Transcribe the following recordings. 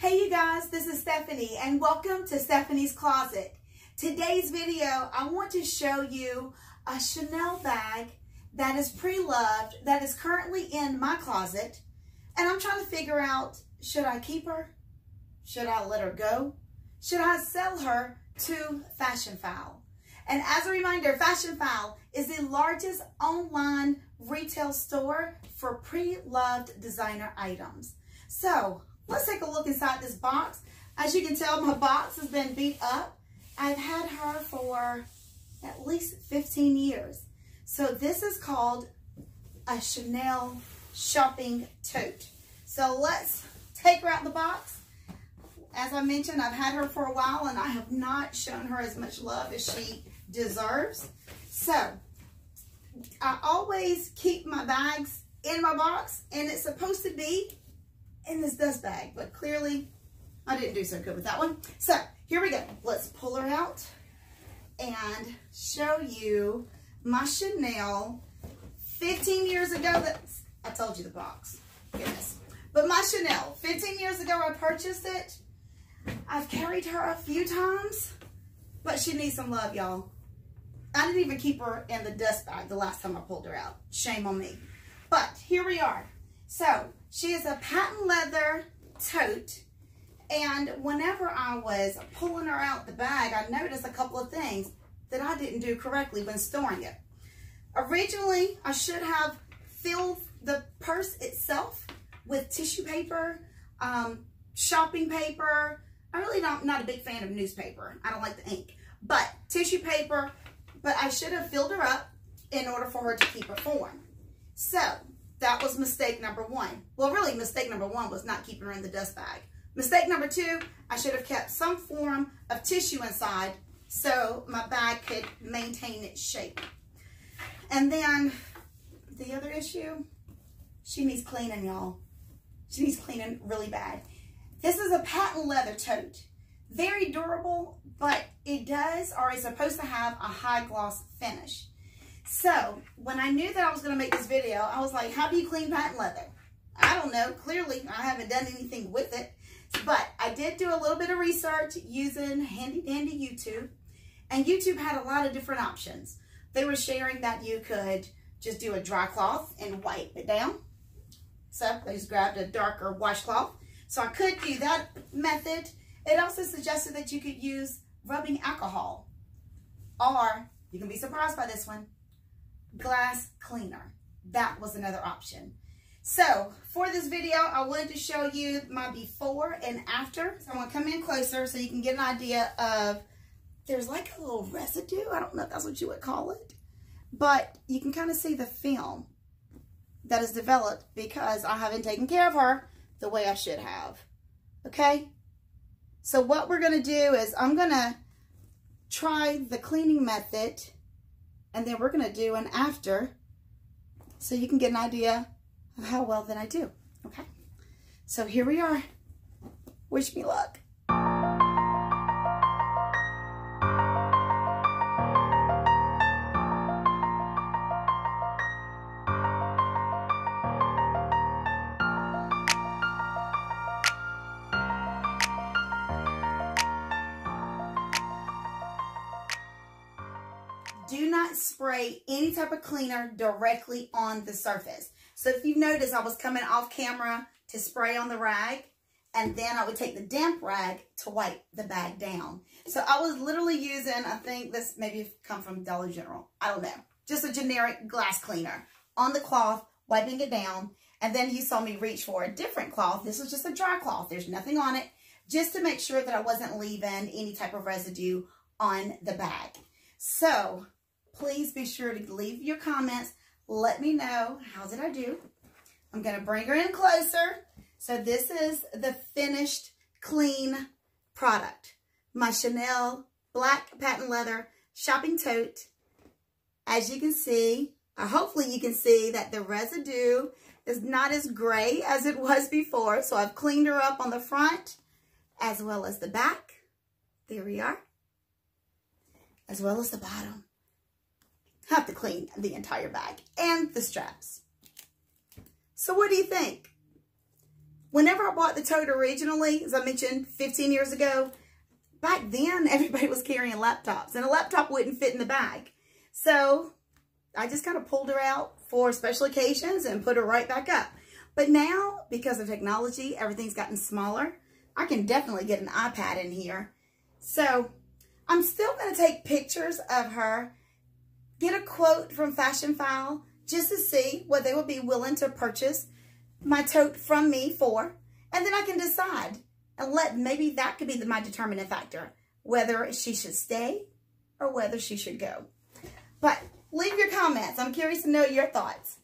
Hey you guys, this is Stephanie and welcome to Stephanie's Closet. Today's video, I want to show you a Chanel bag that is pre-loved, that is currently in my closet, and I'm trying to figure out, should I keep her? Should I let her go? Should I sell her to Fashionphile? And as a reminder, Fashionphile is the largest online retail store for pre-loved designer items. So let's take a look inside this box. As you can tell, my box has been beat up. I've had her for at least 15 years. So this is called a Chanel shopping tote. So let's take her out the box. As I mentioned, I've had her for a while and I have not shown her as much love as she deserves. So I always keep my bags in my box, and it's supposed to be in this dust bag, but clearly I didn't do so good with that one. So here we go. Let's pull her out and show you my Chanel 15 years ago. I told you the box, goodness. But my Chanel, 15 years ago I purchased it. I've carried her a few times, but she needs some love, y'all. I didn't even keep her in the dust bag the last time I pulled her out. Shame on me. But here we are. So she is a patent leather tote, and whenever I was pulling her out the bag, I noticed a couple of things that I didn't do correctly when storing it. Originally, I should have filled the purse itself with tissue paper, shopping paper. I really not a big fan of newspaper. I don't like the ink, but tissue paper. But I should have filled her up in order for her to keep her form. So that was mistake number one. Well, really, mistake number one was not keeping her in the dust bag. Mistake number two, I should have kept some form of tissue inside so my bag could maintain its shape. And then the other issue, she needs cleaning, y'all. She needs cleaning really bad. This is a patent leather tote. Very durable, but it does, or is supposed to have a high gloss finish. So when I knew that I was going to make this video, I was like, how do you clean patent leather? I don't know. Clearly, I haven't done anything with it. But I did do a little bit of research using handy dandy YouTube. And YouTube had a lot of different options. They were sharing that you could just do a dry cloth and wipe it down. So I just grabbed a darker washcloth. So I could do that method. It also suggested that you could use rubbing alcohol. Or, you can be surprised by this one, glass cleaner. That was another option. So for this video, I wanted to show you my before and after. So I'm going to come in closer so you can get an idea of, there's like a little residue. I don't know if that's what you would call it. But you can kind of see the film that is developed because I haven't taken care of her the way I should have. Okay? So what we're going to do is I'm going to try the cleaning method, and then we're going to do an after so you can get an idea of how well that I do. Okay? So here we are. Wish me luck. Do not spray any type of cleaner directly on the surface. So if you've noticed, I was coming off camera to spray on the rag, and then I would take the damp rag to wipe the bag down. So I was literally using, I think this maybe come from Dollar General, I don't know, just a generic glass cleaner on the cloth, wiping it down. And then you saw me reach for a different cloth. This was just a dry cloth. There's nothing on it, just to make sure that I wasn't leaving any type of residue on the bag. So please be sure to leave your comments. Let me know, how did I do? I'm going to bring her in closer. So this is the finished, clean product. My Chanel black patent leather shopping tote. As you can see, or hopefully you can see that the residue is not as gray as it was before. So I've cleaned her up on the front as well as the back. There we are. As well as the bottom. Have to clean the entire bag and the straps. So what do you think? Whenever I bought the Tote originally, as I mentioned 15 years ago, back then everybody was carrying laptops and a laptop wouldn't fit in the bag. So I just kind of pulled her out for special occasions and put her right back up. But now, because of technology, everything's gotten smaller. I can definitely get an iPad in here. So I'm still going to take pictures of her, get a quote from Fashion File just to see what they would be willing to purchase my tote from me for. And then I can decide and maybe that could be my determining factor, whether she should stay or whether she should go. But leave your comments. I'm curious to know your thoughts.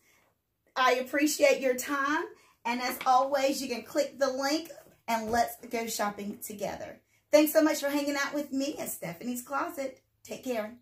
I appreciate your time. And as always, you can click the link and let's go shopping together. Thanks so much for hanging out with me at Stephanie's Closet. Take care.